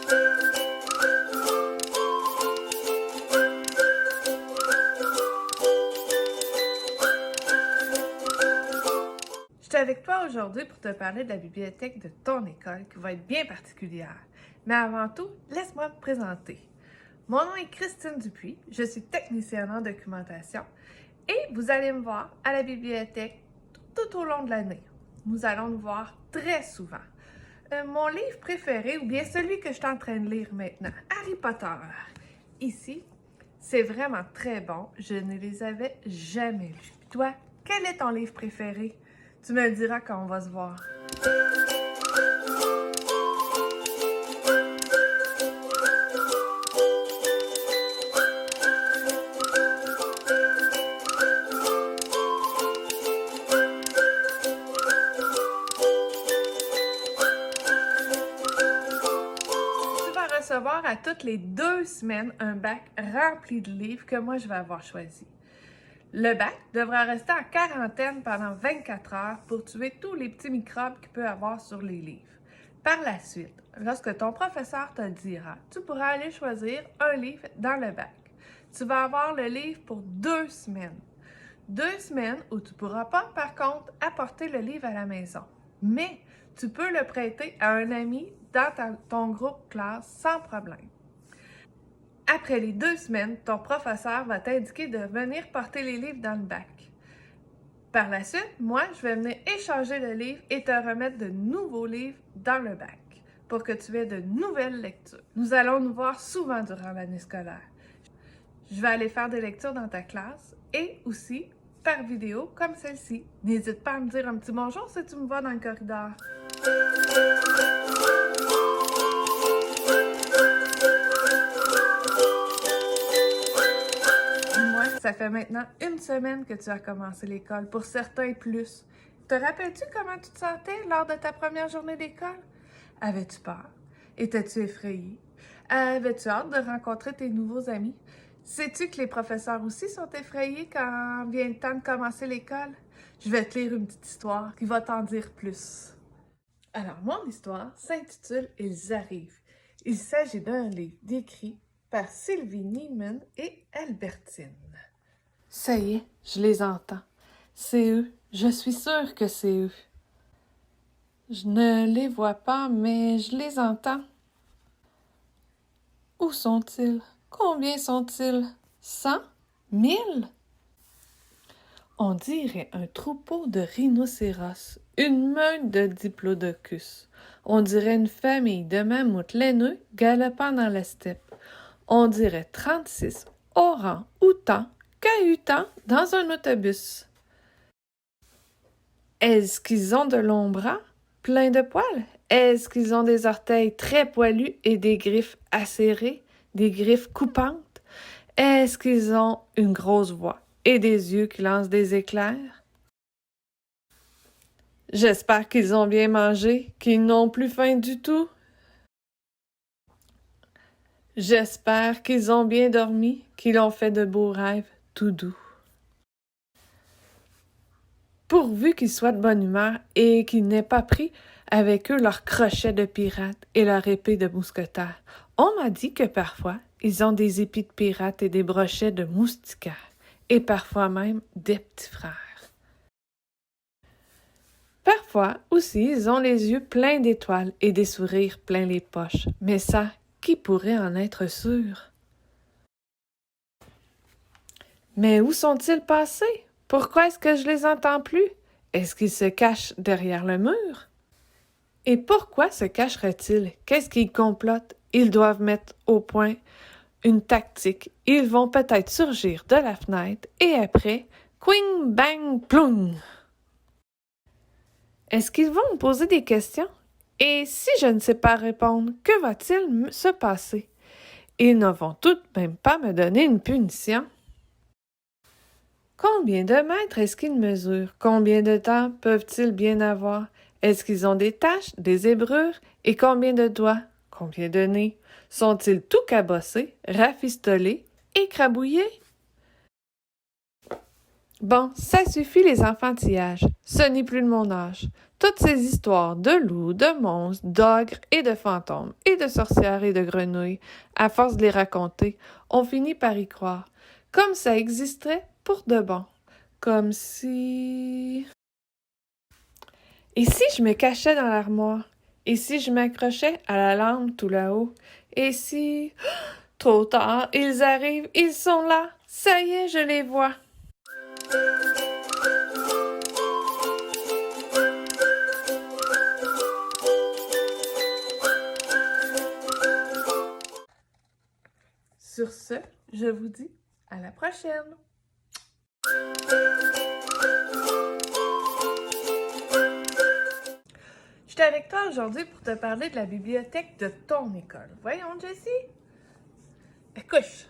Je suis avec toi aujourd'hui pour te parler de la bibliothèque de ton école qui va être bien particulière. Mais avant tout, laisse-moi me présenter. Mon nom est Christine Dupuis, je suis technicienne en documentation et vous allez me voir à la bibliothèque tout au long de l'année. Nous allons nous voir très souvent. Mon livre préféré, ou bien celui que je suis en train de lire maintenant, Harry Potter. Ici, c'est vraiment très bon, je ne les avais jamais lus. Toi, quel est ton livre préféré? Tu me le diras quand on va se voir. Tu vas recevoir à toutes les 2 semaines un bac rempli de livres que moi je vais avoir choisi. Le bac devra rester en quarantaine pendant 24 heures pour tuer tous les petits microbes qu'il peut avoir sur les livres. Par la suite, lorsque ton professeur te le dira, tu pourras aller choisir un livre dans le bac. Tu vas avoir le livre pour 2 semaines. 2 semaines où tu ne pourras pas, par contre, apporter le livre à la maison. Mais tu peux le prêter à un ami dans ton groupe classe sans problème. Après les 2 semaines, ton professeur va t'indiquer de venir porter les livres dans le bac. Par la suite, moi, je vais venir échanger le livre et te remettre de nouveaux livres dans le bac pour que tu aies de nouvelles lectures. Nous allons nous voir souvent durant l'année scolaire. Je vais aller faire des lectures dans ta classe et aussi par vidéo comme celle-ci. N'hésite pas à me dire un petit bonjour si tu me vois dans le corridor. Ça fait maintenant 1 semaine que tu as commencé l'école, pour certains plus. Te rappelles-tu comment tu te sentais lors de ta première journée d'école? Avais-tu peur? Étais-tu effrayé? Avais-tu hâte de rencontrer tes nouveaux amis? Sais-tu que les professeurs aussi sont effrayés quand vient le temps de commencer l'école? Je vais te lire une petite histoire qui va t'en dire plus. Alors, mon histoire s'intitule « Ils arrivent ». Il s'agit d'un livre décrit par Sylvie Niemann et Albertine. Ça y est, je les entends. C'est eux. Je suis sûre que c'est eux. Je ne les vois pas, mais je les entends. Où sont-ils? Combien sont-ils? 100? 1000? On dirait un troupeau de rhinocéros, une meute de diplodocus. On dirait une famille de mammouths laineux galopant dans la steppe. On dirait 36 orang-outans cahutant dans un autobus. Est-ce qu'ils ont de longs bras, pleins de poils? Est-ce qu'ils ont des orteils très poilus et des griffes acérées, des griffes coupantes? Est-ce qu'ils ont une grosse voix et des yeux qui lancent des éclairs? J'espère qu'ils ont bien mangé, qu'ils n'ont plus faim du tout. J'espère qu'ils ont bien dormi, qu'ils ont fait de beaux rêves tout doux. Pourvu qu'ils soient de bonne humeur et qu'ils n'aient pas pris avec eux leurs crochets de pirates et leur épée de mousquetaire. On m'a dit que parfois, ils ont des épis de pirates et des brochets de moustiquaires, et parfois même des petits frères. Parfois aussi, ils ont les yeux pleins d'étoiles et des sourires pleins les poches. Mais ça, qui pourrait en être sûr? Mais où sont-ils passés? Pourquoi est-ce que je les entends plus? Est-ce qu'ils se cachent derrière le mur? Et pourquoi se cacheraient-ils? Qu'est-ce qu'ils complotent? Ils doivent mettre au point une tactique. Ils vont peut-être surgir de la fenêtre et après, quing, bang, plong! Est-ce qu'ils vont me poser des questions? Et si je ne sais pas répondre, que va-t-il se passer? Ils ne vont tout de même pas me donner une punition. Combien de mètres est-ce qu'ils mesurent? Combien de temps peuvent-ils bien avoir? Est-ce qu'ils ont des taches, des zébrures? Et combien de doigts? Combien de nez? Sont-ils tout cabossés, rafistolés, écrabouillés? Bon, ça suffit les enfantillages. Ce n'est plus de mon âge. Toutes ces histoires de loups, de monstres, d'ogres et de fantômes, et de sorcières et de grenouilles, à force de les raconter, on finit par y croire, comme ça existerait pour de bon. Comme si... Et si je me cachais dans l'armoire? Et si je m'accrochais à la lampe tout là-haut? Et si... Trop tard, ils arrivent, ils sont là, ça y est, je les vois. Sur ce, je vous dis à la prochaine! Je suis avec toi aujourd'hui pour te parler de la bibliothèque de ton école. Voyons, Jessie. Couche!